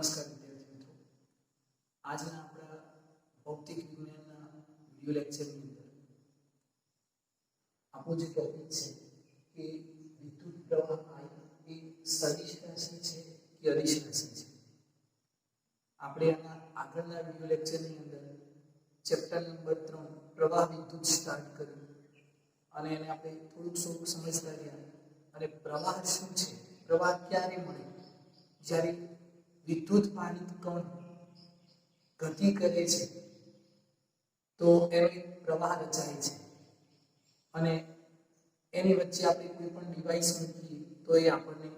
નમસ્કાર વિદ્યાર્થી મિત્રો, આજના આપણા ભૌતિક વિજ્ઞાનના વિડિયો લેક્ચરની અંદર આપણો જે ટોપિક છે કે વિદ્યુત પ્રવાહ I એ સદિશ રાશિ છે કે અદિશ રાશિ છે. આપણે આના આગળના વિડિયો લેક્ચરની અંદર ચેપ્ટર નંબર 3 પ્રવાહ વિદ્યુત સ્ટાર્ટ કર્યું અને એને આપણે થોડુંક સમજતા ગયા અને પ્રવાહ શું છે, પ્રવાહ ક્યારે મળે, જ્યારે વિદ્યુત ભારિત કણ ગતિ કરે છે તો એનો એક પ્રવાહ રચાય છે અને એની વચ્ચે આપણે કોઈ પણ ડિવાઇસ મૂકીએ તો એ આપણને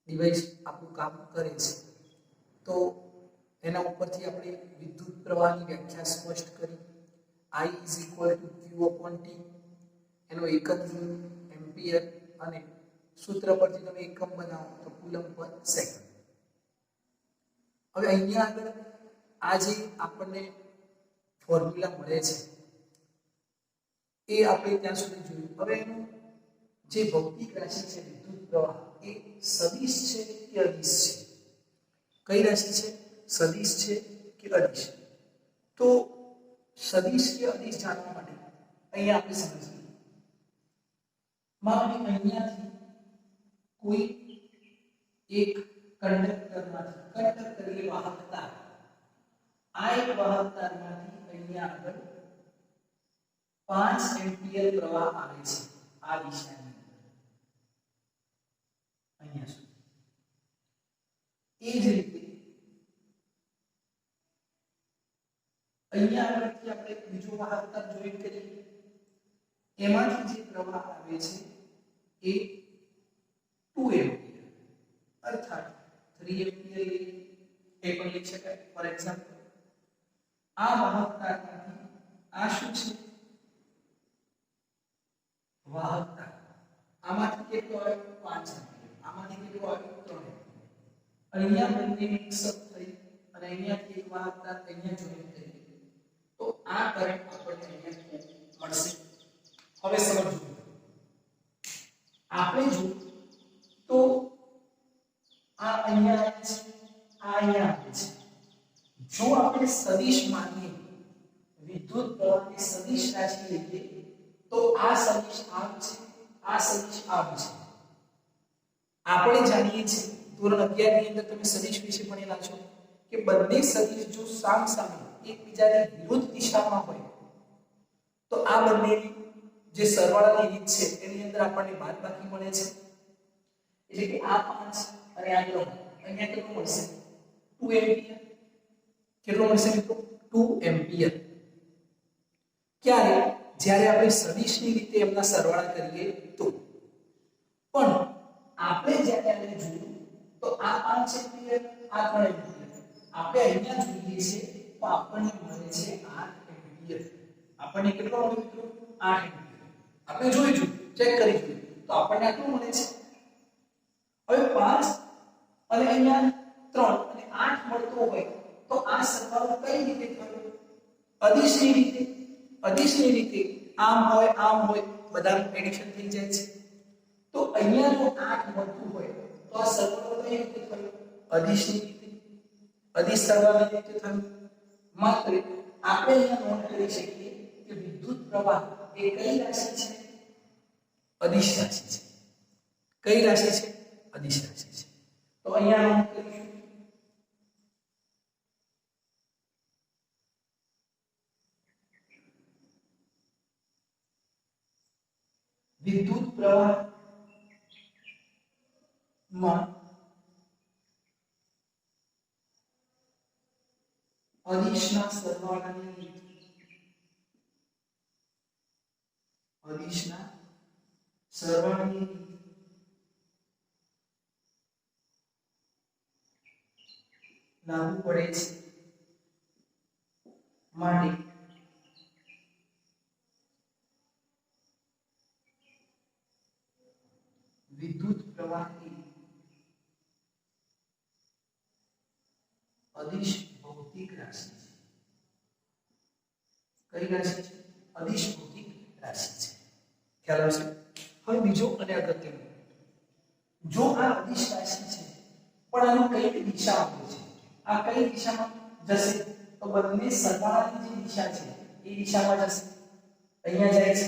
ડિવાઇસ આપણું કામ કરે છે. તો એના ઉપરથી આપણે વિદ્યુત પ્રવાહની વ્યાખ્યા સ્પષ્ટ કરી. I q/t, એનો એકમ જૂલ એમ્પિયર અને સૂત્ર પરથી તમે એકમ બનાવો તો કુલમ પર સેકન્ડ. હવે અહીંયા આગળ આ જે આપણને ફોર્મ્યુલા મળે છે એ આપણે ત્યાં સુધી જોયું. હવે એનું જે ભૌતિક રાશિ છે વિદ્યુત પ્રવાહ એ સદિશ છે કે અદિશ છે? કઈ રાશિ છે? સદિશ છે કે અદિશ? તો સદિશ કે અદિશ જાણવા માટે અહીંયા આપણે સમજીએ. માનો કે અહીંયાથી કોઈ એક કંડક્ટર એટલે વાહક તાર, આ એક વાહક તારમાંથી અહીંયા આગળ 5 એમ્પિયર પ્રવાહ આવે છે આ દિશાની અંદર અહીંયા સુધી. એ જ રીતે અહીંયા આગળથી આપણે બીજો વાહક તાર જોઈન્ટ કરીએ, એમાંથી જે પ્રવાહ આવે છે એ 2 એમ્પિયર અર્થાત 3 એમ્પિયર એ પણ લખી શકાય. ફોર એક્ઝામ્પલ આ વાહક તારમાંથી આ શું છે? વાહક તાર. આમાંથી કેટલો આવ્યો? 5 એમ્પિયર. આમાંથી કેટલો આવ્યો? 3 એમ્પિયર. અહીંયા બંને મિક્સ અપ થઈ અને અહીંયાથી એક વાહક તાર અહીંયા જોઈન્ટ થઈ તો આ કરંટ આપણને અહીંયા મળશે. હવે સમજો, આપણે જો તો આ અહીંયા આવે છે, આ અહીંયા આવે છે. જો આપણે સદિશ માનીએ, વિદ્યુત પ્રવાહની સદિશ રાશિ લઈએ તો આ સદિશ આમ છે, આ સદિશ આમ છે. આપણે જાણીએ છીએ ધોરણ 11 ની અંદર તમે સદિશ વિશે ભણેલા છો કે બંને સદિશ જો સામસામે એકબીજાની વિરુદ્ધ દિશામાં હોય તો આ બંનેની જે સરવાળાની રીત છે એની અંદર આપણને બાદબાકી મળે છે. એટલે કે આ 5 અને આ 3 અહીંયા કેટલું મળશે? 2 એમ્પિયર. કેટલું મળશે મિત્રો? 2 એમ્પિયર. ક્યારે? જ્યારે આપણે સદિશની રીતે એમના સરવાળા કરીએ તો. પણ આપણે જ્યારે આને જોયું તો આ 5 એમ્પિયર, આ 3 એમ્પિયર. આપણે અહીંયા જોઈએ છે તો આપણને મળે છે 8 એમ્પિયર. આપણને કેટલો મળે મિત્રો? 8 એમ્પિયર. આપણે જોઈશું, ચેક કરી જોઈએ તો આપણને આટલું મળે છે. હવે 5 અને અહીંયા 3 અને 8 મળતો હોય તો આ સરવાળો કઈ રીતે થયો? અદિશની રીતે. અદિશની રીતે આમ હોય બધાનું એડિશન થઈ જાય છે. તો અહીંયા જો 8 મળતું હોય તો આ સરવાળો કઈ રીતે થયો? અદિશની રીતે. અદિશ સરવાળાની રીતે થયો. માત્ર આપણે અહીંયા નોંધ કરી શકીએ કે વિદ્યુત પ્રવાહ એ કઈ રાશિ છે? અદિશ રાશિ છે. કઈ રાશિ છે? અદિશ રાશિ છે. તો અહીંયા નોંધ કરીશું. વિદ્યુત પ્રવાહ માં અદિશના સરવાળાની રીત. અદિશના સરવાળાની રીત લાગુ પડે છે માટે વિદ્યુત પ્રવાહ એ અદિશ ભૌતિક રાશિ છે. કઈ રાશિ છે? અદિશ ભૌતિક રાશિ છે. ખ્યાલ આવશે? હવે બીજો અને અગત્યનો, જો આ અદિશ રાશિ છે પણ આની કઈ દિશા હોય છે, આ કઈ દિશામાં જશે તો બંને સરવાળાની જે દિશા છે એ દિશામાં જશે, અહીંયા જાય છે,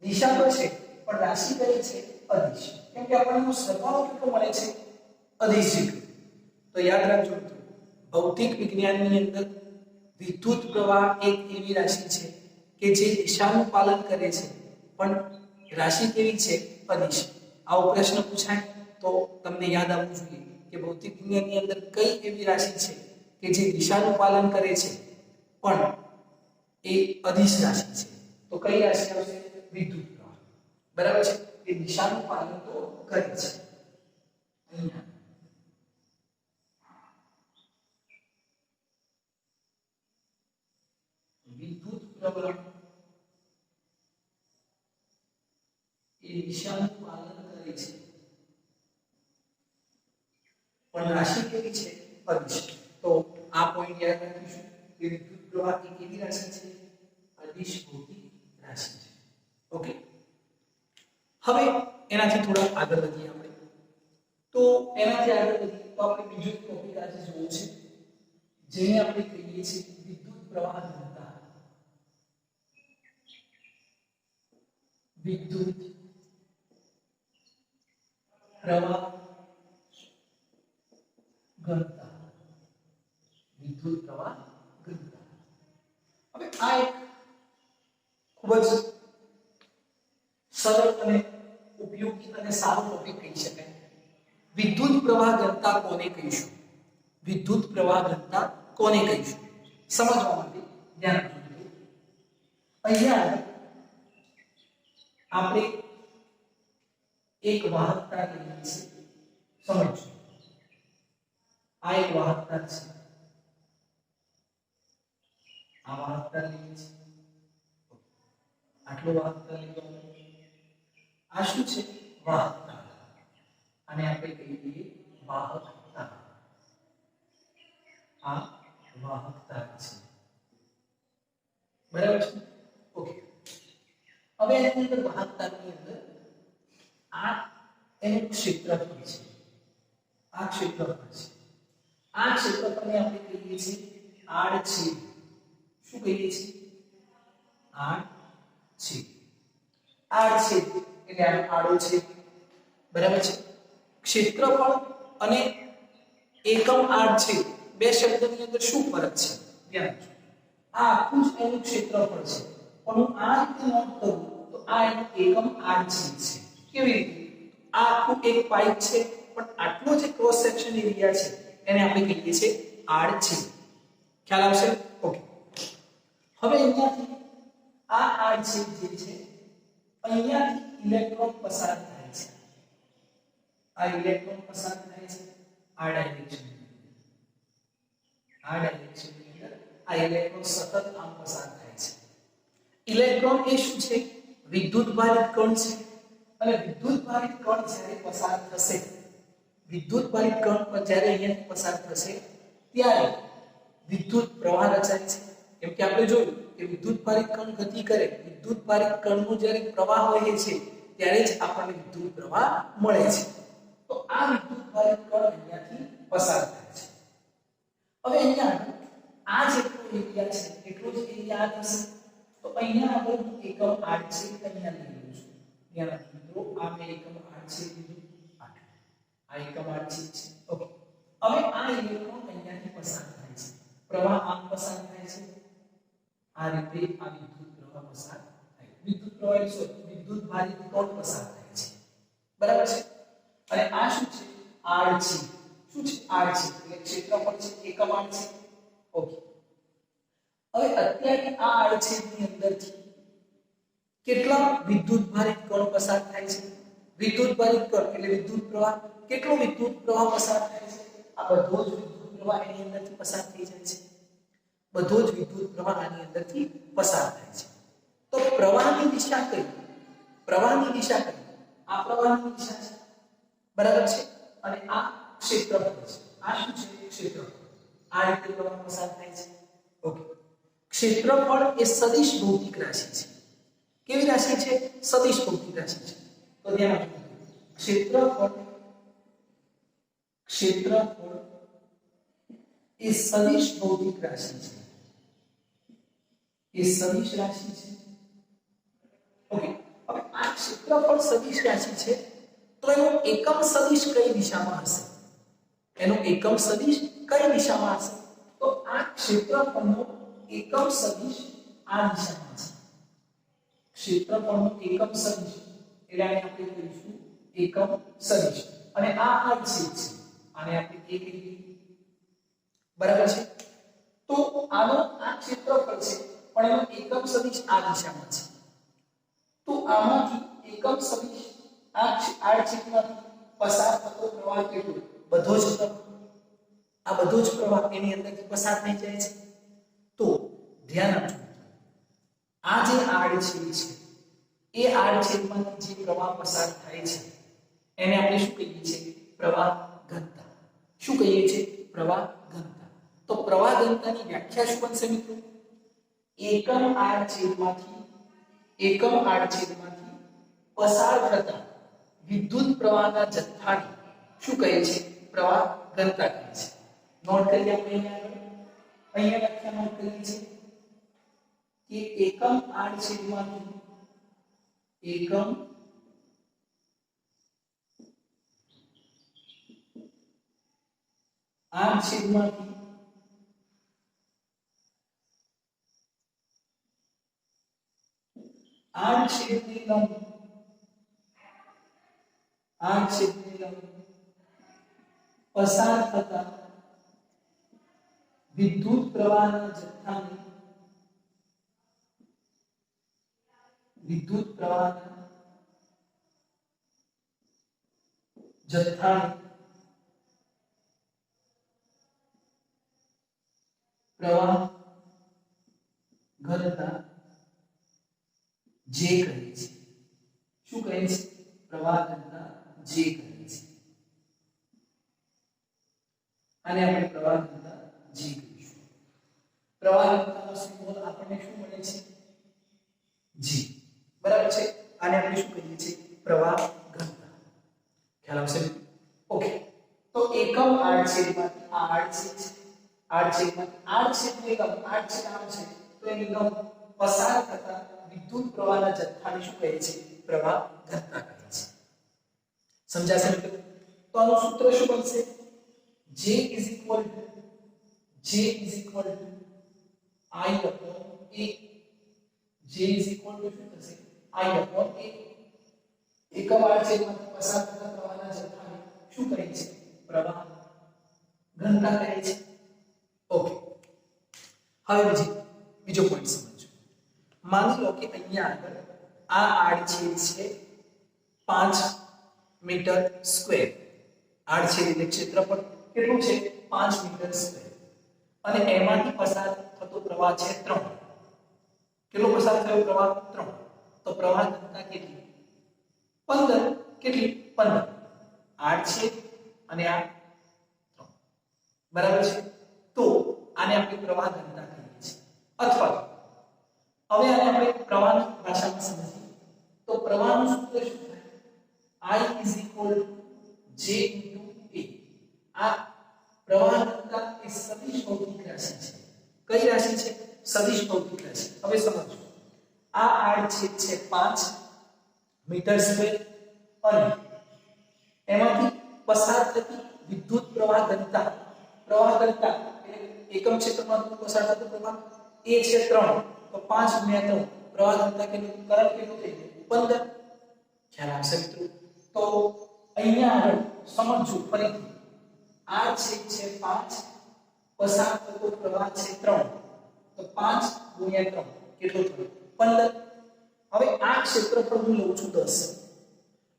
દિશા તો છે પણ રાશિ કઈ છે અદિશ, કેમ કે આપણને સરવાળો કેટલો મળે છે અદિશ જેટલો. તો યાદ રાખજો ભૌતિક વિજ્ઞાનની અંદર વિદ્યુત પ્રવાહ એક એવી રાશિ છે કે જે દિશાનું પાલન કરે છે પણ રાશિ કેવી છે અદિશ. આવો પ્રશ્ન પૂછાય તો તમને યાદ આવવું જોઈએ કે ભૌતિક વિજ્ઞાનની અંદર કઈ એવી રાશિ છે કે જે દિશાનું પાલન કરે છે પણ એ અદિશ રાશિ છે. તો કઈ રાશિ આવશે વિદ્યુત પ્રવાહ, બરાબર છે, એ દિશાનું પાલન તો કરે છે. અહીંયા વિદ્યુત પ્રવાહ એ દિશાનું પાલન કરે છે પણ રાશિ કેવી છે અદિશ. તો આ પોઈન્ટ યાદ રાખીશું કે વિદ્યુત પ્રવાહ એ કેવી રાશિ છે અદિશ ભૌતિક રાશિ છે. ઓકે, હવે એનાથી થોડા આગળ વધીએ આપણે. તો એનાથી આગળ વધીએ તો આપણે બીજો ટોપિક આજે જોવો છે જેને આપણે કહીએ છીએ વિદ્યુત પ્રવાહ ઘનતા. વિદ્યુત પ્રવાહ ઘનતા, વિદ્યુત પ્રવાહ ઘનતા. હવે આ એક ખૂબ જ સરળ અને ઉપયોગી અને સારો ટોપિક કહી શકાય. વિદ્યુત પ્રવાહ ઘનતા કોને કહીશું, વિદ્યુત પ્રવાહ ઘનતા કોને કહીશું સમજવા માટે ધ્યાન આપજો. અહીંયા આપણે એક વાહકતા લઈએ છીએ, સમજો આ એક વાહકતા છે, આ વાહકતા લઈએ છીએ, આટલો વાહકતા લઈએ, આ શું છે વાહકતા, અને આપણે કહીએ વાહકતા, આ વાહકતા છે, બરાબર છે. ઓકે, હવે એની અંદર વાહકતાની અંદર આ એનું ક્ષેત્રફળ છે, આ ક્ષેત્રફળ છે, આ ક્ષેત્રફળને આપણે કહીએ છીએ આડછેદ. શું કહીએ છીએ આડછેદ. આડછેદ એટલે આડો છે, બરાબર છે. ક્ષેત્રફળ અને એકમ આડછેદ બે શબ્દની અંદર શું ફરક છે ધ્યાન આપજો. આ આખું જ એનું ક્ષેત્રફળ છે પણ હું આ રીતે નોટ કરું તો આ એનું એકમ આડછેદ છે. કેવી રીતે? આ આખું એક પાઇપ છે પણ આટલો જે ક્રોસ સેક્શન એરિયા છે એને આપણે કહીએ છીએ આડછેદ. ખ્યાલ આવશે? ઓકે, હવે અહીંયાથી આ આડછેદ જે છે અહીંયાથી ઇલેક્ટ્રોન પસાર થાય છે, આ ઇલેક્ટ્રોન પસાર થાય છે આ ડાયરેક્શન, આ ડાયરેક્શનની અંદર આ ઇલેક્ટ્રોન સતત આમ પસાર થાય છે. ઇલેક્ટ્રોન એ શું છે વિદ્યુત ભારિત કણ છે અને વિદ્યુત ભારિત કણ જ્યારે પસાર થશે, વિદ્યુત ભારિત કણ પર જ્યારે અહીંયાથી પસાર થશે ત્યારે વિદ્યુત પ્રવાહ રચાય છે. કેમ કે આપણે જોયું કે વિદ્યુત ભારિત કણ ગતિ કરે, વિદ્યુત ભારિત કણનો જ્યારે પ્રવાહ વહે છે ત્યારે જ આપણને વિદ્યુત પ્રવાહ મળે છે. તો આ વિદ્યુત ભારિત કણ અહીંયાથી પસાર થાય છે. હવે અહીંયા આ જેટલો એરિયા છે એટલો જ એરિયા થશે. તો અહીંયા આગળ એકમ આડછેદ અહીંયા લઈ લઉં છું. ધ્યાન રાખજો મિત્રો, આ મેં એકમ આડછેદ લીધું, આ એકમ આડછેદ છે. ઓકે, હવે આ ઇલેક્ટ્રોન અહીંયાથી પસાર થાય છે, પ્રવાહ આમ પસાર થાય છે, આ રીતે આ વિદ્યુત પ્રવાહ પસાર થાય. વિદ્યુત પ્રવાહ એટલે વિદ્યુત ભારિત કણ પસાર થાય છે, બરાબર છે. અને આ શું છે આડછેદ. શું છે આડછેદ એટલે ક્ષેત્રફળ છે એકમ આડછેદ. ઓકે, હવે અત્યારે આ આડછેદની અંદરથી કેટલા વિદ્યુત ભારિત કણો પસાર થાય છે? વિદ્યુત ભારિત કણ એટલે વિદ્યુત પ્રવાહ. કેટલો વિદ્યુત પ્રવાહ પસાર થાય છે? આ બધો જ વિદ્યુત પ્રવાહ એની અંદરથી પસાર થઈ જાય છે, બધો જ વિદ્યુત પ્રવાહ આની અંદરથી પસાર થાય છે. તો પ્રવાહની દિશા કઈ? પ્રવાહની દિશા કઈ? આ પ્રવાહની દિશા છે, બરાબર છે. અને આ ક્ષેત્રફળ છે, આ શું છે ક્ષેત્રફળ. આ રીતે પ્રવાહ પસાર થાય છે. ઓકે, ક્ષેત્રફળ એ સદિશ ભૌતિક રાશિ છે. કેવી રાશિ છે? સદિશ ભૌતિક રાશિ છે. તો ધ્યાન આપજો, ક્ષેત્રફળ ક્ષેત્રફળ એ સદિશ ભૌતિક રાશિ છે, એ સદિશ રાશિ છે. ઓકે, હવે આ ક્ષેત્રફળ સદિશ રાશિ છે તો એનો એકમ સદિશ કઈ દિશામાં હશે? એનો એકમ સદિશ કઈ દિશામાં હશે? તો આ ક્ષેત્રફળનો એકમ સદિશ આ દિશામાં છે. ક્ષેત્રફળનો એકમ સદિશ એટલે આને આપણે કહીશું એકમ સદિશ, અને આ છેદ છે, આને આપણે a કહીએ. બરાબર છે? તો આનો આ ક્ષેત્રફળ છે પણ એનો એકમ સદિશ આ દિશામાં છે. તો આમાંથી એકમ સદિશ આ છેદમાંથી પસાર થતો પ્રવાહ કેટલો? બધો જ પ્રવાહ. આ બધો જ પ્રવાહ એની અંદરથી પસાર થઈ જાય છે. તો ધ્યાન આપજો, આ જે આડછેદ છે એ આડછેદમાંથી જે પ્રવાહ પસાર થાય છે એને આપણે શું કહીએ છીએ? પ્રવાહ ઘનતા. શું કહીએ છીએ? પ્રવાહ ઘનતા. તો પ્રવાહ ઘનતાની વ્યાખ્યા શું બનશે મિત્રો? એકમ આડછેદમાંથી પસાર થતા વિદ્યુત પ્રવાહના જથ્થાને શું કહે છે? પ્રવાહ ઘનતા કહે છે. નોટ કરીએ આપણે અહીંયા વ્યાખ્યા નોટ કરીએ છીએ કે એકમ આડછેદમાંથી આડછેદની લંબ પસાર થતા વિદ્યુત પ્રવાહના જથ્થાને પ્રવાહ ઘનતા જે કહે છે. શું કહે છે? પ્રવાહ ઘનતા જે કહે છે. આને આપણે પ્રવાહ ઘનતા જે કહીશું. પ્રવાહ ઘનતાનો સિમ્બોલ આપણને શું મળે છે? g. બરાબર છે? આને આપણે શું કહીએ છીએ? પ્રવાહ ઘનતા. ખ્યાલ આવશે? ઓકે, તો એકમ આડછેદમાંથી આ આડછેદ છે, આડછેદની લંબ આડછેદ આમ છે તો એની લંબ પસાર થતા વિદ્યુત પ્રવાહના જથ્થાને શું કહે છે? પ્રવાહ ઘનતા કહે છે. સમજાશે મિત્રો? તો આનું સૂત્ર શું બનશે? J is equal to I upon A. J is equal to શું થશે? I upon A. એકમ આડછેદમાંથી પસાર થતા પ્રવાહના જથ્થાને શું કહે છે? પ્રવાહ ઘનતા કહે છે. ઓકે, હવે બીજો પોઈન્ટ સમજો. માની લો કે અહીંયા આગળ આ આડછેદ છે 5 મીટર સ્ક્વેર. આડછેદ એટલે ક્ષેત્રફળ કેટલું છે? 5 મીટર સ્ક્વેર. અને એમાંથી પસાર થતો પ્રવાહ છે 3. કેટલો પસાર થયો પ્રવાહ? 3. તો પ્રવાહ ઘનતા કેટલી? 15. કેટલી? 15. આડછેદ અને આ 3. બરાબર છે? તો આને આપણે પ્રવાહ ઘનતા કહીએ છીએ. અથવા હવે આને આપણે પ્રવાહની ભાષામાં સમજીએ તો પ્રવાહનું સૂત્ર શું થાય? I is equal to J into A. આ પ્રવાહ ઘનતા એ સદિશ ભૌતિક રાશિ છે. કઈ રાશિ છે? સદિશ ભૌતિક રાશિ. હવે સમજો, આ આડછેદ છે 5 મીટર સ્ક્વેર અને એમાંથી પસાર થતી વિદ્યુત પ્રવાહ ઘનતા એટલે એકમ ક્ષેત્રમાં પસાર થતો પ્રવાહ એ છે 3. તો 5 ગુણ્યા 3 પ્રવાહ ઘનતા કેટલું? કરંટ કેટલું થઈ ગયું? 15. ખ્યાલ આવશે મિત્રો? તો અહીંયા આગળ સમજો ફરીથી, આ છેદ છે 5, પસાર થતો પ્રવાહ છે 3. તો 5 ગુણ્યા 3 કેટલો થયો? 15. હવે આ ક્ષેત્રફળ હું લઉં છું 10.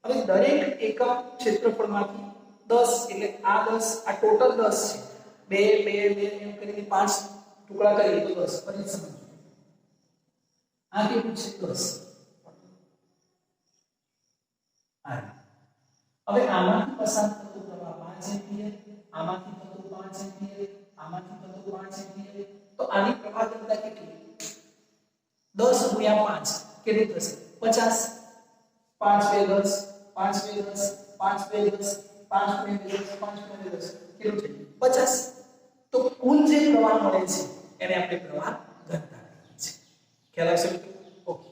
હવે દરેક એકમ ક્ષેત્રફળમાંથી 10 એટલે આ 10, આ ટોટલ 10 છે. 2 2 2 એમ કરીને 5 ટુકડા કરીએ તો 10. ફરી સમજો, આ કેટલું છે? 10. હવે આમાંથી પસાર થતો પ્રવાહ 5 એમ્પિયર, આમાંથી થતો 5 એમ્પિયર, આમાંથી થતો 5 એમ્પિયર. તો આની પ્રવાહ ઘનતા કેટલી? 10 ગુણ્યા 5 કેટલી થશે? 50. 5 2 10, 5 2 10, 5 2 10, 5 ગુણ્યા 10 5 ગુણ્યા 10 કેટલું છે 50. તો કુલ જે પ્રવાહ મળે છે એને આપણે પ્રવાહ ઘનતા કહીએ છીએ. ખ્યાલ આવશે મિત્રો? ઓકે,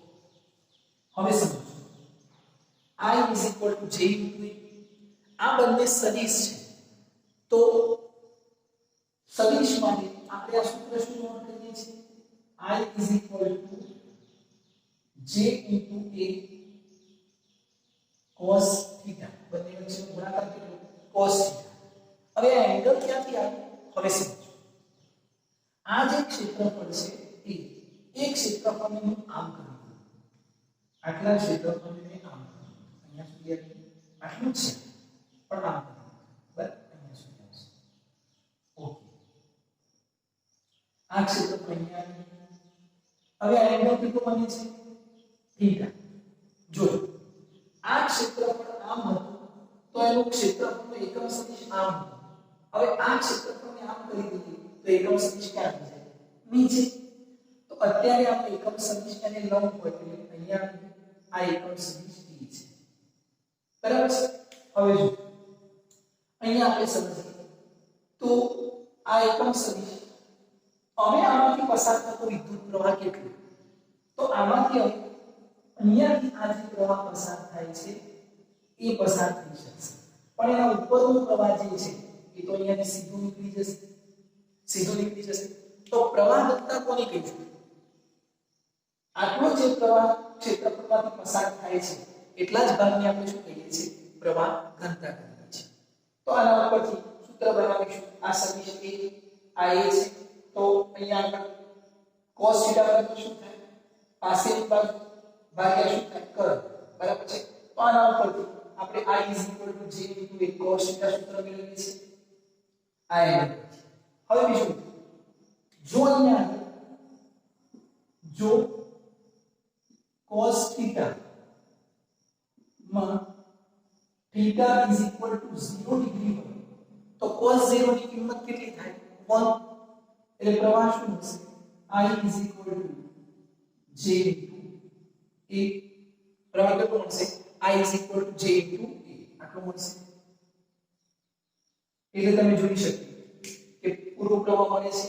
હવે સમજો I = J × E. આ બંને સદિશ છે, તો સદિશ માટે આપણે આ સૂત્ર શું નોંધ કરીએ છીએ? I = J × A cos θ. બંને વચ્ચેનો ગુણાકાર કેટલો? cos θ. હવે આ એંગલ ક્યાંથી આવ્યો? હવે સમજો, આ જે ક્ષેત્રફળ છે એ ક્ષેત્રફળને હું આમ કરી દઉં, આટલા ક્ષેત્રફળને આમ અહીંયા સુધી આટલું જ છે પણ આમ બરાબર અહીંયા સુધી આવશે. ઓકે, આ ક્ષેત્રફળ અહીંયા. હવે આ એંગલ કેટલો બને છે? θ. જો આ ક્ષેત્રફળ આમ હતું તો એનું ક્ષેત્રફળનો એકમ સદિશ આમ હતો. હવે આ ક્ષેત્રફળને આમ કરી દીધું તો એકમ સદિશ ક્યાં આવી જાય? નીચે. તો અત્યારે આપણે એકમ સદિશ એને લંબ હોય એટલે અહીંયા આ એકમ સદિશ t છે, બરાબર છે? હવે જો અહીંયા આપણે સમજીએ તો આ એકમ સદિશ હવે આમાંથી પસાર થતો વિદ્યુત પ્રવાહ કેટલો? તો આમાંથી હવે અહીંયાથી આ જે પ્રવાહ પસાર થાય છે એ પસાર થઈ શકશે, પણ એના ઉપરનો પ્રવાહ જે છે એ તો અહીંયાથી સીધું નીકળી જશે. તો પ્રવાહ ઘનતા કોને કહીશું? આટલો જે પ્રવાહ ક્ષેત્રફળમાંથી પસાર થાય છે એટલા જ ભાગને આપણે શું કહીએ છીએ? પ્રવાહ ઘનતા કહીએ છીએ. તો આના ઉપરથી સૂત્ર બનાવીશું. આ સદિશ a આ a છે, તો અહીંયા આગળ cos θ બરાબર શું થાય? પાસેની બાજુ ભાગ્યા શું થાય? કર્ણ, બરાબર છે? તો આના ઉપરથી આપણે I = J × A cos θ સૂત્ર મેળવીએ છીએ. આ એંગલ. હવે બીજું, જો અહીંયા જો cos θ માં θ = 0 ડિગ્રી હોય તો cos 0 ની કિંમત કેટલી થાય? 1. એટલે પ્રવાહ શું હશે? I = J × A. પ્રવાહ કેટલો મળશે? I = J × A આટલો મળશે. એટલે તમે જોઈ શકો કે પૂરો પ્રવાહ મળે છે,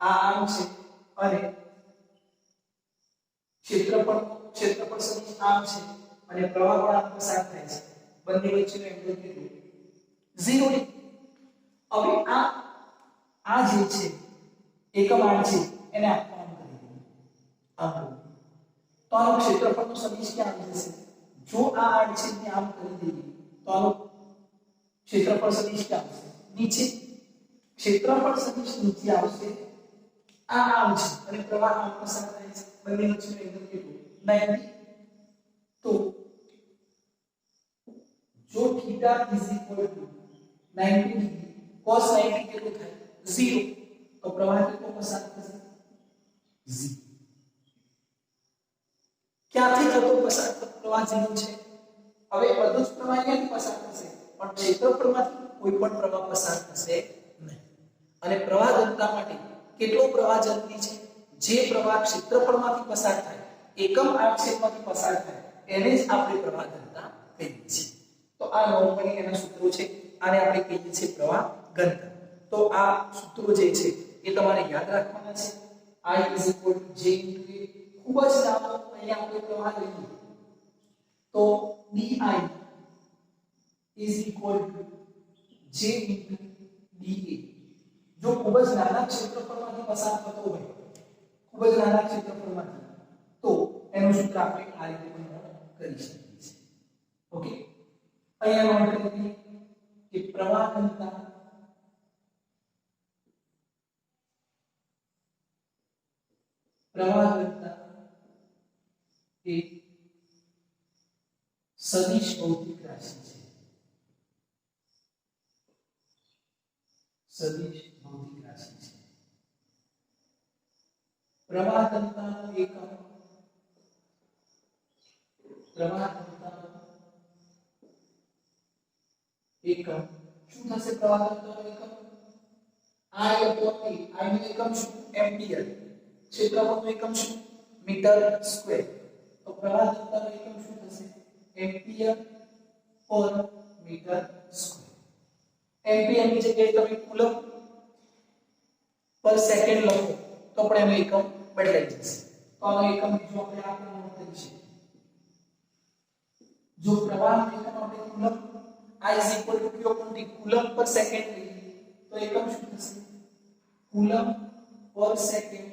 આ આમ છે અને ક્ષેત્રફળ સદિશ આમ છે અને પ્રવાહ પણ આમ પસાર થાય છે. બંને વચ્ચેનો એંગલ કેટલો? 0 ડિગ્રી. હવે આ જે છે એકમ આડ છે એને આપણે આમ કરી દઈએ, આમ. તો આનો ક્ષેત્રફળનો સદિશ ક્યાં આવી જશે? જો આ આડ છેદને આમ કરી દઈએ તો આનો ક્ષેત્રફળ સદિશ ક્યાં આવશે? નીચે. ક્ષેત્રફળ સદિશ નીચે આવશે. આ આમ છે અને પ્રવાહ આમ પસાર થાય છે. બંને વચ્ચેનો એંગલ કેટલો? 90. તો જો θ = 90 ડિગ્રી cos 90 કેટલું થાય? 0. તો પ્રવાહ કેટલો પસાર થશે? 0. ક્યાંથી થતો પસાર થતો પ્રવાહ 0 છે? હવે બધું જ પ્રવાહ ક્યાંથી પસાર થશે? પણ ક્ષેત્રફળમાંથી કોઈ પણ પ્રવાહ પસાર થશે નહીં. અને પ્રવાહ ઘનતા માટે કેટલો પ્રવાહ જરૂરી છે? જે પ્રવાહ ક્ષેત્રફળમાંથી પસાર થાય, એકમ આડછેદમાંથી પસાર થાય એને જ આપણે પ્રવાહ ઘનતા કહીએ છીએ. તો આ નોર્મલી એના સૂત્રો છે, આને આપણે કહીએ છીએ પ્રવાહ ઘનતા. તો આ સૂત્રો જે છે એ તમારે યાદ રાખવાના છે. I = J × A. ખૂબ જ નાનો અહીંયા આપણે પ્રવાહ લઈએ તો di = J × dA. જો ખૂબ જ નાના ક્ષેત્રફળમાંથી પસાર થતો હોય, ખૂબ જ નાના ક્ષેત્રફળમાંથી, તો એનું સૂત્ર આપણે આ રીતે નોંધ કરી શકીએ છીએ. ઓકે, અહીંયા નોંધ કરી કે પ્રવાહ ઘનતા એ સદિશ ભૌતિક રાશિ છે. સદિશ ભૌતિક રાશિ છે. પ્રવાહ ઘનતાનો એકમ શું થશે? પ્રવાહ ઘનતાનો એકમ I/T. I નું એકમ શું? એમ્પિયર. ક્ષેત્રફળનો એકમ શું? Meter square. તો પ્રવાહ ઘનતાનો એકમ શું થશે? એમ્પિયર પર મીટર સ્ક્વેર. એમ્પિયર ની જગ્યાએ તમે કુલમ પર સેકન્ડ લખો તો પણ એનો એકમ બદલાઈ જશે. તો આનો એકમ બીજો આપણે આ નોટ કરી શકીએ. જો પ્રવાહનો એકમ આપણે coulomb I is equal to Q upon T coulomb પર સેકન્ડ લઈએ તો એકમ શું થશે? કુલમ પર સેકન્ડ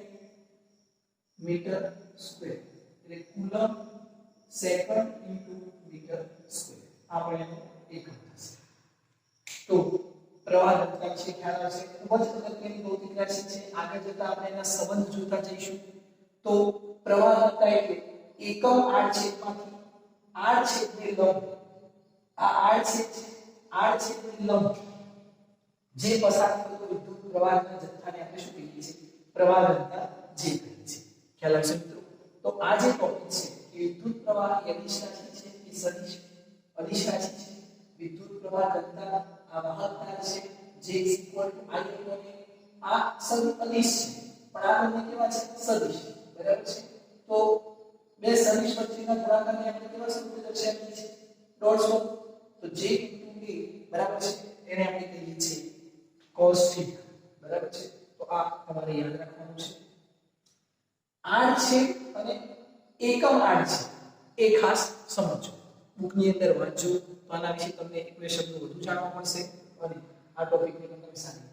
મીટર સ્ક્વેર. એટલે coulomb second into meter square આપણે એનો એકમ થશે. તો પ્રવાહ ઘનતા વિશે ખ્યાલ આવશે. ખૂબ જ અગત્યની ભૌતિક રાશિ છે. આગળ જતા આપણે એના સંબંધ જોતા જઈશું. તો પ્રવાહ ઘનતા એટલે એકમ આડછેદમાંથી આડછેદની લંબ, આ આડછેદની લંબ જે પસાર થતો વિદ્યુત પ્રવાહના જથ્થાને આપણે શું કહીએ છીએ? પ્રવાહ ઘનતા જે કહીએ છીએ. ખ્યાલ આવશે મિત્રો? તો આ જે ટોપિક છે કે વિદ્યુત પ્રવાહ એ અદિશ રાશિ છે કે સદિશ અદિશ રાશિ છે. વિદ્યુત પ્રવાહ ઘનતા આ વાહકતા છે જે equal to I upon A. આ અદિશ છે પણ આ બંને કેવા છે? સદિશ. બરાબર છે? તો બે સદિશ વચ્ચેના ગુણાકારને આપણે કેવા સ્વરૂપે દર્શાવીએ છીએ? ડોટ સ્વરૂપ. તો j * a બરાબર છે એને આપણે કહીએ છીએ cos θ. બરાબર છે? તો આ તમારે યાદ રાખવાનું છે. આડ છે અને એકમ આડ છે એ ખાસ સમજો. બુકની અંદર વાંચો તો આના વિશે તમને એક બે શબ્દો વધુ જાણવા મળશે અને આ ટોપિકને તમે સારી